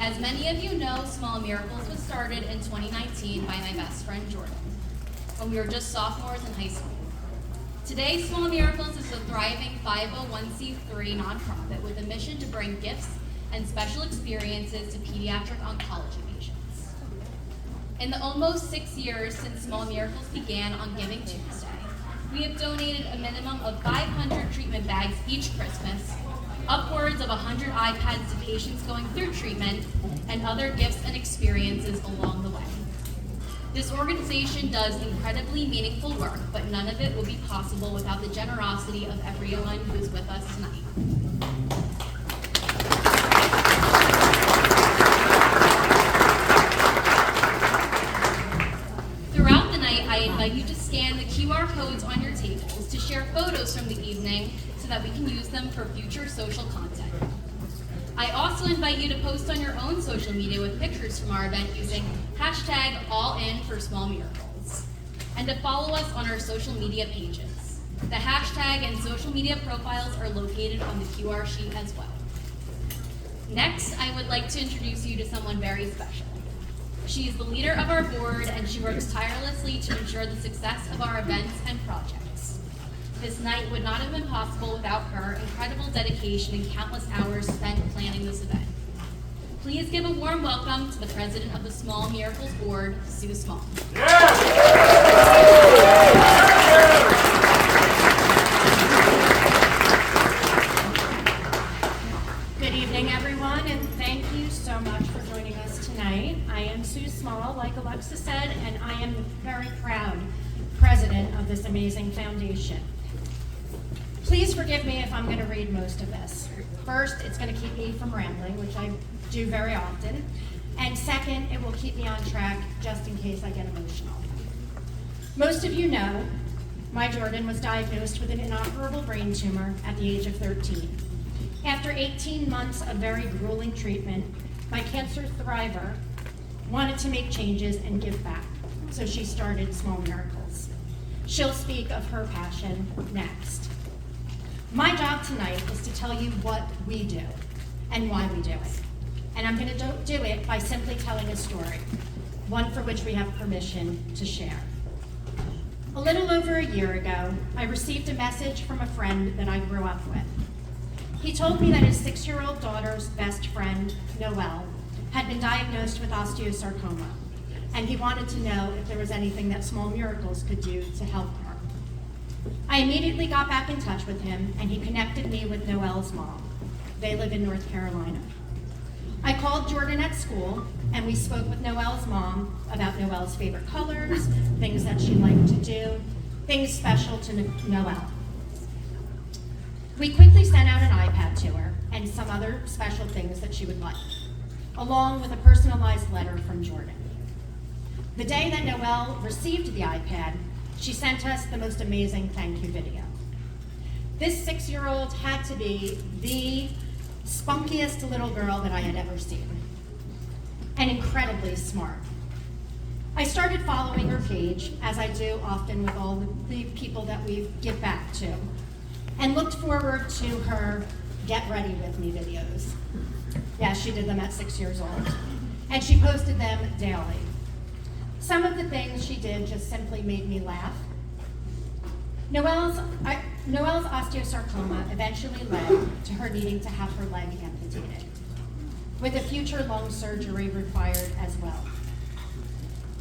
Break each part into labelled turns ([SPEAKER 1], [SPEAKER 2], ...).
[SPEAKER 1] As many of you know, Small Miracles was started in 2019 by my best friend Jordan, when we were just sophomores in high school. Today, Small Miracles is a thriving 501c3 nonprofit with a mission to bring gifts and special experiences to pediatric oncology patients. In the almost 6 years since Small Miracles began on Giving Tuesday, we have donated a minimum of 500 treatment bags each Christmas, upwards of 100 iPads to patients going through treatment, and other gifts and experiences along the way. This organization does incredibly meaningful work, but none of it would be possible without the generosity of everyone who is with us tonight. Throughout the night, I invite you to scan the QR codes on your tables to share photos from the evening so that we can use them for future social content. I also invite you to post on your own social media with pictures from our event using hashtag #AllInForSmallMiracles, and to follow us on our social media pages. The hashtag and social media profiles are located on the QR sheet as well. Next, I would like to introduce you to someone very special. She is the leader of our board, and she works tirelessly to ensure the success of our events and projects. This night would not have been possible without her incredible dedication and countless hours spent planning this event. Please give a warm welcome to the president of the Small Miracles Board, Sue Small.
[SPEAKER 2] Good evening, everyone, and thank you so much for joining us tonight. I am Sue Small, like Alexa said, and I am the very proud president of this amazing foundation. Please forgive me if I'm going to read most of this. First, it's going to keep me from rambling, which I do very often. And second, it will keep me on track just in case I get emotional. Most of you know, my Jordan was diagnosed with an inoperable brain tumor at the age of 13. After 18 months of very grueling treatment, my cancer thriver wanted to make changes and give back. So she started Small Miracles. She'll speak of her passion next. My job tonight is to tell you what we do and why we do it. And I'm going to do it by simply telling a story, one for which we have permission to share. A little over a year ago, I received a message from a friend that I grew up with. He told me that his 6-year-old daughter's best friend, Noelle, had been diagnosed with osteosarcoma, and he wanted to know if there was anything that Small Miracles could do to help her. I immediately got back in touch with him, and he connected me with Noelle's mom. They live in North Carolina. I called Jordan at school, and we spoke with Noelle's mom about Noelle's favorite colors, things that she liked to do, things special to Noelle. We quickly sent out an iPad to her and some other special things that she would like, along with a personalized letter from Jordan. The day that Noelle received the iPad, she sent us the most amazing thank you video. This 6-year-old had to be the spunkiest little girl that I had ever seen, and incredibly smart. I started following her page, as I do often with all the people that we give back to, and looked forward to her Get Ready With Me videos. Yes, she did them at 6 years old, and she posted them daily. Some of the things she did just simply made me laugh. Noelle's osteosarcoma eventually led to her needing to have her leg amputated, with a future lung surgery required as well.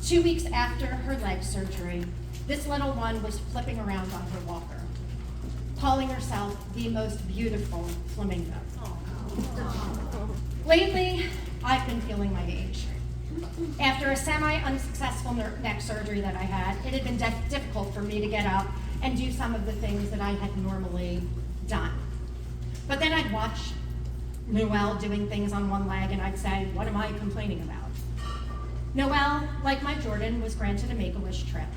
[SPEAKER 2] 2 weeks after her leg surgery, this little one was flipping around on her walker, calling herself the most beautiful flamingo. Lately, I've been feeling my age. After a semi-unsuccessful neck surgery that I had, it had been difficult for me to get up and do some of the things that I had normally done. But then I'd watch Noelle doing things on one leg and I'd say, what am I complaining about? Noelle, like my Jordan, was granted a Make-A-Wish trip.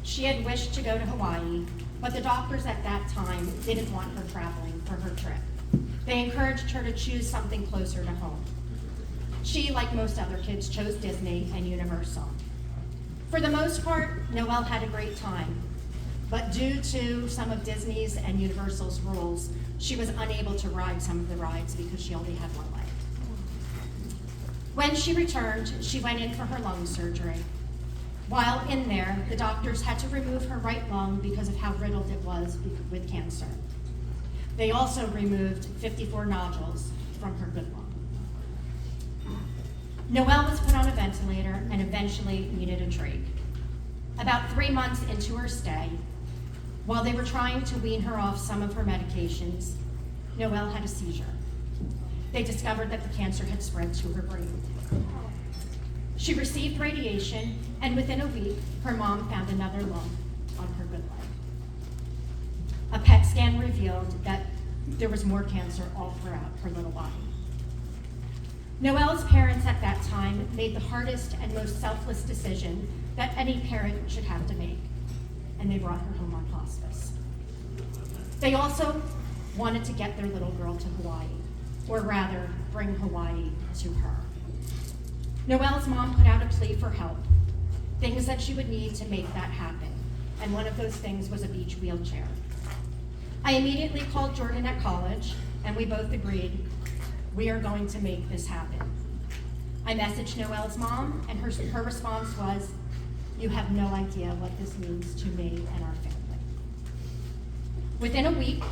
[SPEAKER 2] She had wished to go to Hawaii, but the doctors at that time didn't want her traveling for her trip. They encouraged her to choose something closer to home. She, like most other kids, chose Disney and Universal. For the most part, Noelle had a great time, but due to some of Disney's and Universal's rules, she was unable to ride some of the rides because she only had one leg. When she returned, she went in for her lung surgery. While in there, the doctors had to remove her right lung because of how riddled it was with cancer. They also removed 54 nodules from her good lung. Noelle was put on a ventilator and eventually needed a trach. About 3 months into her stay, while they were trying to wean her off some of her medications, Noelle had a seizure. They discovered that the cancer had spread to her brain. She received radiation, and within a week, her mom found another lump on her good leg. A PET scan revealed that there was more cancer all throughout her little body. Noelle's parents at that time made the hardest and most selfless decision that any parent should have to make, and they brought her home on hospice. They also wanted to get their little girl to Hawaii, or rather, bring Hawaii to her. Noelle's mom put out a plea for help, things that she would need to make that happen, and one of those things was a beach wheelchair. I immediately called Jordan at college, and we both agreed, we are going to make this happen. I messaged Noelle's mom, and her response was, you have no idea what this means to me and our family. Within a week,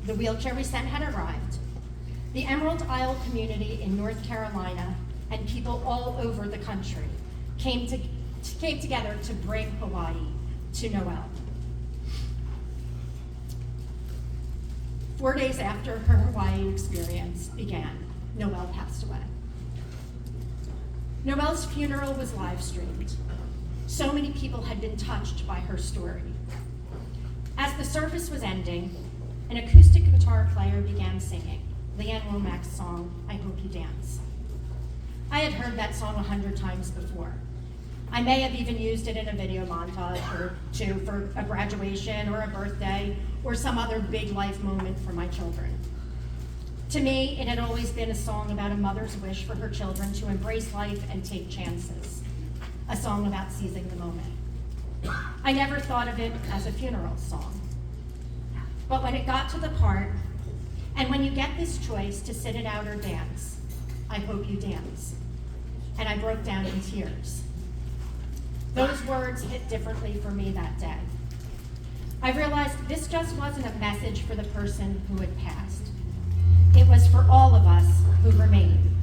[SPEAKER 2] the wheelchair we sent had arrived. The Emerald Isle community in North Carolina and people all over the country came together to bring Hawaii to Noelle. 4 days after her Hawaii experience began, Noelle passed away. Noelle's funeral was live streamed. So many people had been touched by her story. As the service was ending, an acoustic guitar player began singing Leanne Womack's song, I Hope You Dance. I had heard that song 100 times before. I may have even used it in a video montage or two for a graduation or a birthday or some other big life moment for my children. To me, it had always been a song about a mother's wish for her children to embrace life and take chances, a song about seizing the moment. I never thought of it as a funeral song. But when it got to the part, and when you get this choice to sit it out or dance, I hope you dance. And I broke down in tears. Those words hit differently for me that day. I realized this just wasn't a message for the person who had passed. It was for all of us who remain.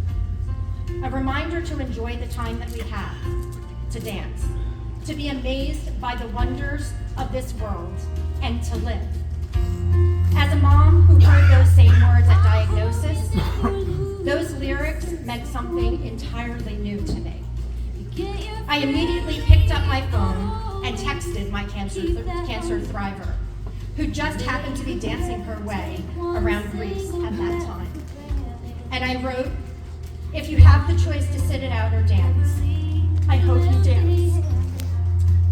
[SPEAKER 2] A reminder to enjoy the time that we have, to dance, to be amazed by the wonders of this world, and to live. As a mom who heard those same words at diagnosis, those lyrics meant something entirely new to me. I immediately picked up my phone and texted my cancer thriver, who just happened to be dancing her way around Greece at that time. And I wrote, if you have the choice to sit it out or dance, I hope you dance.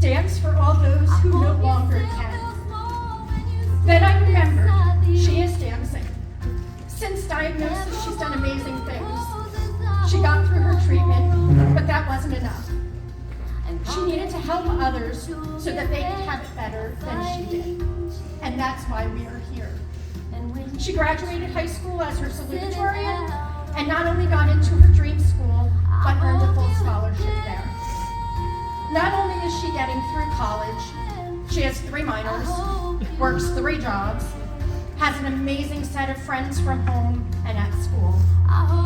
[SPEAKER 2] Dance for all those who no longer can. Then I remembered, she is dancing. Since diagnosis, she's done amazing things. She got through her treatment, but that wasn't enough. She needed to help others so that they could have it better than she did. And that's why we are here. She graduated high school as her salutatorian, and not only got into her dream school, but earned a full scholarship there. Not only is she getting through college, she has 3 minors, works 3 jobs, has an amazing set of friends from home and at school,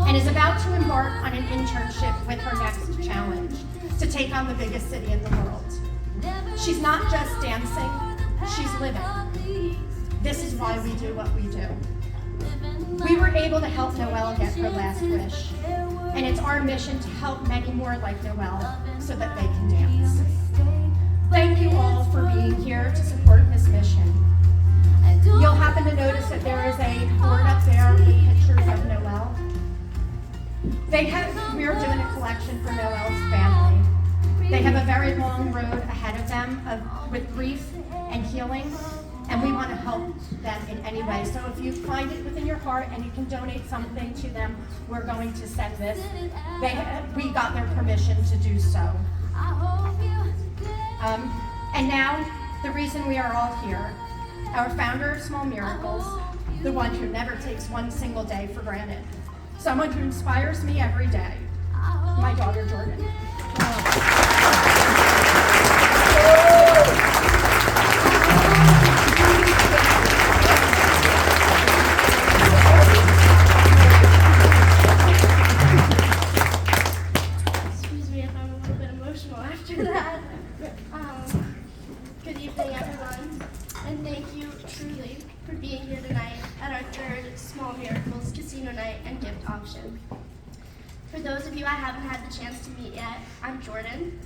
[SPEAKER 2] and is about to embark on an internship with her next challenge to take on the biggest city in the world. She's not just dancing, she's living. This is why we do what we do. We were able to help Noelle get her last wish, and it's our mission to help many more like Noelle so that they can dance. Thank you all for being here to support this mission. You'll happen to notice that there is a board up there with pictures of Noelle. We are doing a collection for Noelle's family. They have a very long road ahead of them with grief and healing, and we want to help them in any way. So if you find it within your heart and you can donate something to them, we're going to send this. We got their permission to do so. And now, the reason we are all here, our founder of Small Miracles, the one who never takes one single day for granted, someone who inspires me every day, my daughter, Jordan.
[SPEAKER 3] Excuse me if I'm a little bit emotional after that. Good evening, everyone, and thank you truly for being here tonight at our third Small Miracles Casino Night and Gift Auction. For those of you I haven't had the chance to meet yet, I'm Jordan,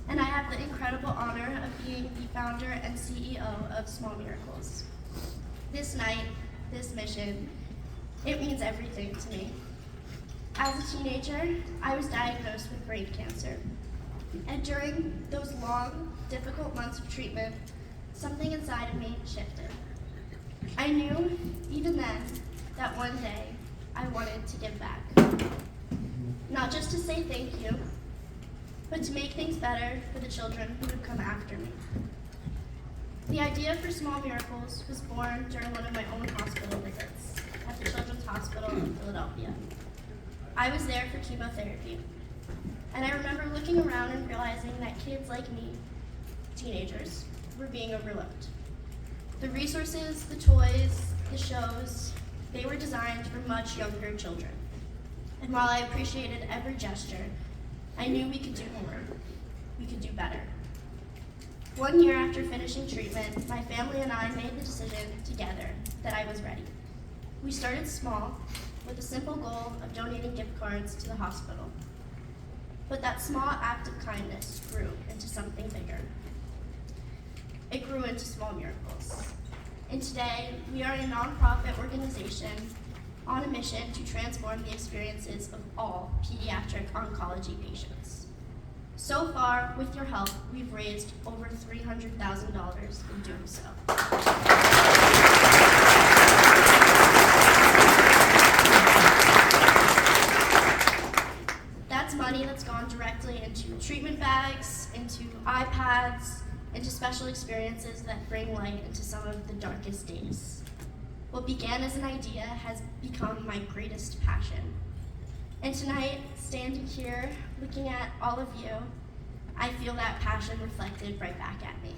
[SPEAKER 3] and I have the incredible honor of being the founder and CEO of Small Miracles. This night, this mission, it means everything to me. As a teenager, I was diagnosed with brain cancer. And during those long, difficult months of treatment, something inside of me shifted. I knew, even then, that one day I wanted to give back. Not just to say thank you, but to make things better for the children who would come after me. The idea for Small Miracles was born during one of my own hospital visits at the Children's Hospital in Philadelphia. I was there for chemotherapy, and I remember looking around and realizing that kids like me, teenagers, were being overlooked. The resources, the toys, the shows, they were designed for much younger children. And while I appreciated every gesture, I knew we could do more. We could do better. 1 year after finishing treatment, my family and I made the decision together that I was ready. We started small, with the simple goal of donating gift cards to the hospital. But that small act of kindness grew into something bigger. It grew into Small Miracles. And today, we are a nonprofit organization on a mission to transform the experiences of all pediatric oncology patients. So far, with your help, we've raised over $300,000 in doing so. That's money that's gone directly into treatment bags, into iPads, into special experiences that bring light into some of the darkest days. What began as an idea has become my greatest passion. And tonight, standing here, looking at all of you, I feel that passion reflected right back at me.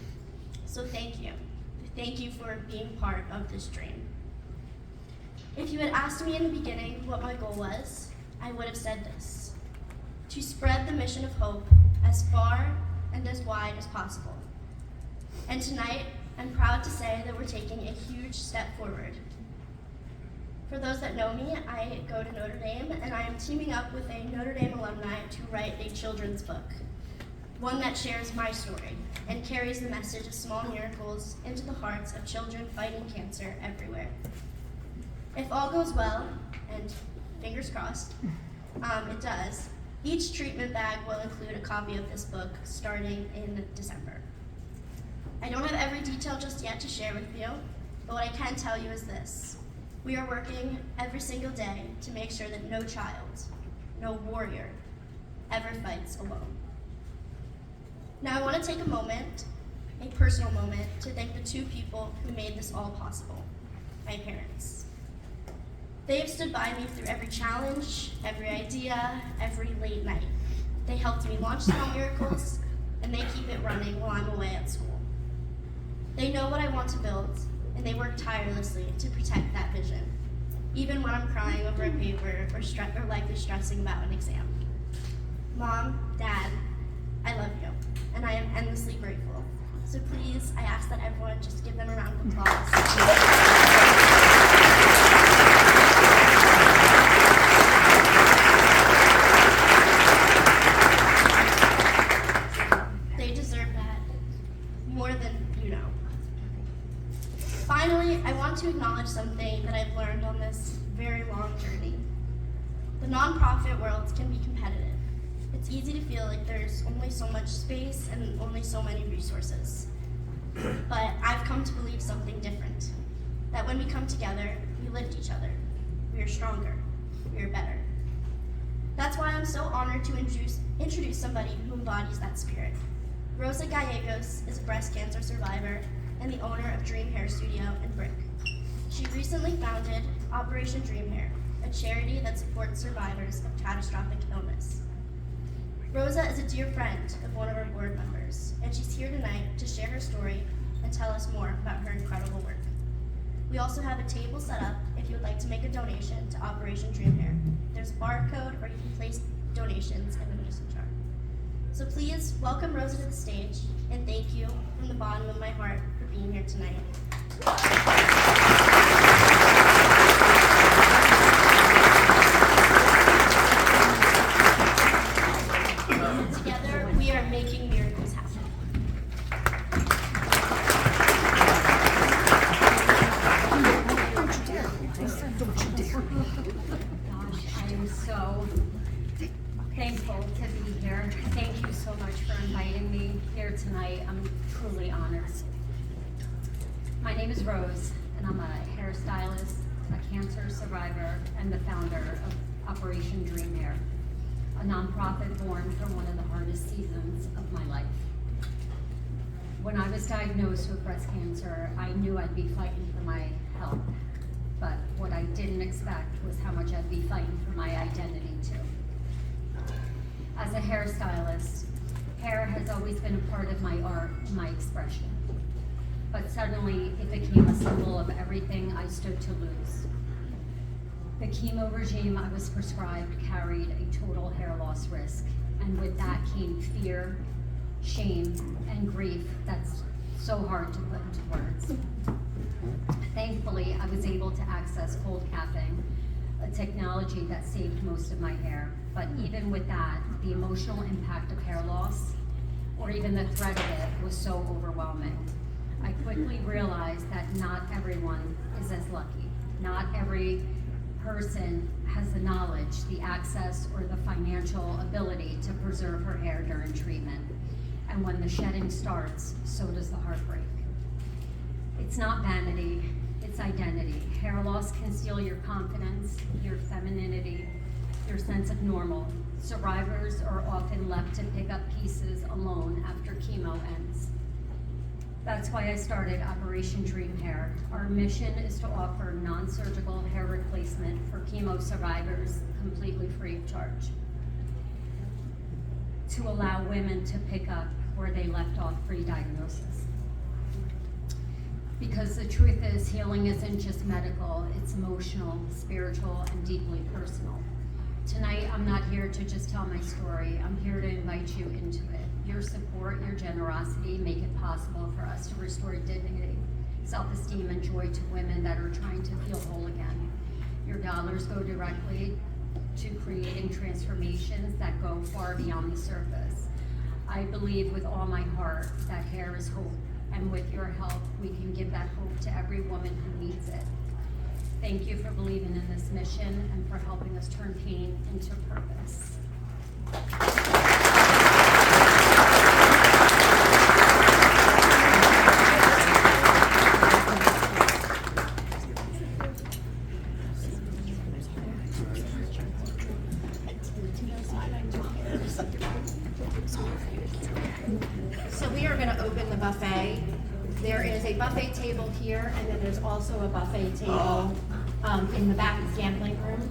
[SPEAKER 3] So thank you. Thank you for being part of this dream. If you had asked me in the beginning what my goal was, I would have said this: to spread the mission of hope as far and as wide as possible. And tonight, I'm proud to say that we're taking a huge step forward. For those that know me, I go to Notre Dame, and I am teaming up with a Notre Dame alumni to write a children's book, one that shares my story and carries the message of Small Miracles into the hearts of children fighting cancer everywhere. If all goes well, and fingers crossed, it does, each treatment bag will include a copy of this book starting in December. I don't have every detail just yet to share with you, but what I can tell you is this: we are working every single day to make sure that no child, no warrior, ever fights alone. Now I want to take a moment, a personal moment, to thank the two people who made this all possible: my parents. They have stood by me through every challenge, every idea, every late night. They helped me launch Small Miracles, and they keep it running while I'm away at school. They know what I want to build, and they work tirelessly to protect that vision, even when I'm crying over a paper or likely stressing about an exam. Mom, Dad, I love you, and I am endlessly grateful. So please, I ask that everyone just give them a round of applause. Finally, I want to acknowledge something that I've learned on this very long journey. The nonprofit world can be competitive. It's easy to feel like there's only so much space and only so many resources. But I've come to believe something different. That when we come together, we lift each other. We are stronger. We are better. That's why I'm so honored to introduce somebody who embodies that spirit. Rosa Gallegos is a breast cancer survivor and the owner of Dream Hair Studio in Brick. She recently founded Operation Dream Hair, a charity that supports survivors of catastrophic illness. Rosa is a dear friend of one of our board members, and she's here tonight to share her story and tell us more about her incredible work. We also have a table set up if you would like to make a donation to Operation Dream Hair. There's a barcode, or you can place donations in the mason jar. So please welcome Rosa to the stage, and thank you from the bottom of my heart for being here tonight. Together, we are making miracles happen.
[SPEAKER 2] Gosh, I am so thankful to be here. Thank you so much for inviting me here tonight. I'm truly honored. My name is Rose, and I'm a hairstylist, a cancer survivor, and the founder of Operation Dream Hair, a nonprofit born from one of the hardest seasons of my life. When I was diagnosed with breast cancer, I knew I'd be fighting for my health. But what I didn't expect was how much I'd be fighting for my identity too. As a hairstylist, hair has always been a part of my art, my expression. But suddenly it became a symbol of everything I stood to lose. The chemo regime I was prescribed carried a total hair loss risk, and with that came fear, shame, and grief that's so hard to put into words. Thankfully, I was able to access cold capping, a technology that saved most of my hair. But even with that, the emotional impact of hair loss, or even the threat of it, was so overwhelming. I quickly realized that not everyone is as lucky. Not every person has the knowledge, the access, or the financial ability to preserve her hair during treatment. And when the shedding starts, so does the heartbreak. It's not vanity, it's identity. Hair loss can steal your confidence, your femininity, your sense of normal. Survivors are often left to pick up pieces alone after chemo ends. That's why I started Operation Dream Hair. Our mission is to offer non-surgical hair replacement for chemo survivors completely free of charge, to allow women to pick up where they left off pre-diagnosis. Because the truth is, healing isn't just medical, it's emotional, spiritual, and deeply personal. Tonight, I'm not here to just tell my story, I'm here to invite you into it. Your support, your generosity make it possible for us to restore dignity, self-esteem, and joy to women that are trying to feel whole again. Your dollars go directly to creating transformations that go far beyond the surface. I believe with all my heart that hair is hope, and with your help, we can give that hope to every woman who needs it. Thank you for believing in this mission and for helping us turn pain into purpose.
[SPEAKER 4] So we are going to open the buffet. There is a buffet table here, and then there's also a buffet table in the back gambling room.